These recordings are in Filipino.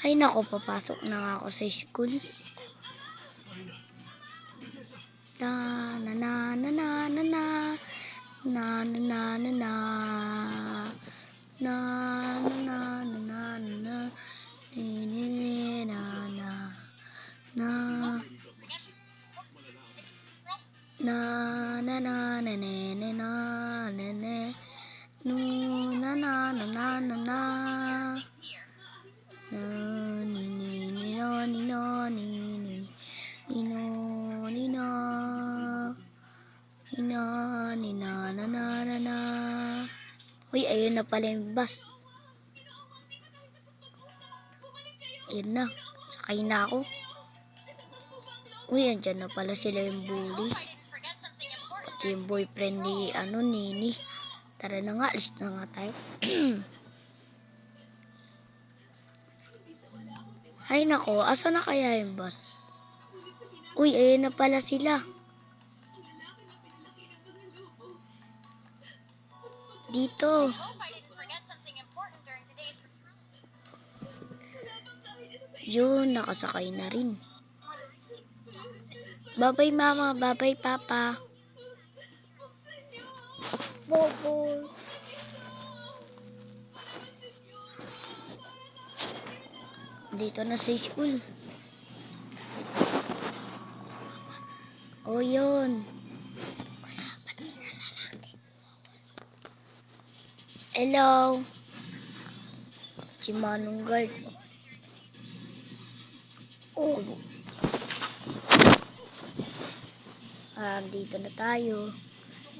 Ay nako, papasok na nga ako sa school. Na na na na na na na na na na na na na na na na na ni ni ni na na na na na na na ne ne na ne ne no na na na na na na na ni ni ni no ni no ni ni ni no ni no ni no ni na na na na na. Uy, ayun na pala yung bus. Ayun na, sakay na ako. Uy, andyan na pala sila yung bully. Ito yung boyfriend ni Nini. Tara na nga, alis na nga tayo. Ay nako, asa na kaya yung bus? Uy, ayun na pala sila. Dito. Yun, nakasakay na rin. Bye-bye mama, bye-bye papa. Bobo. Dito na sa school. O yun. Hello. Si Manong Guard. Oh. Dito na tayo.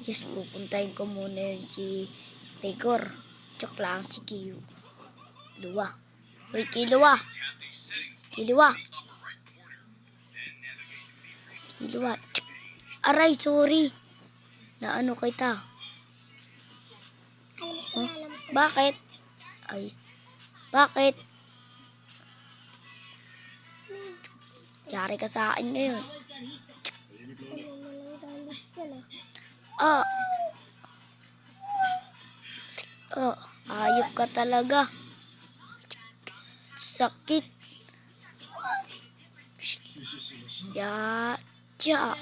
Yes, pupuntahin ko muna yun si Pegor. Tsok lang si Kiyo. Luwa. Uy, Kiluwa. Kiluwa. Kiluwa. Aray, sorry. Na ano kita? Oh, bakit? Ay. Bakit? Yari ka sa akin ngayon. Ayop ka talaga. Sakit. Ya, ja.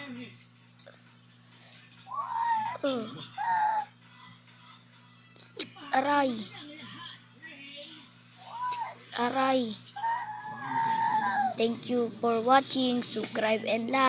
Aray. Aray. Thank you for watching. Subscribe and like.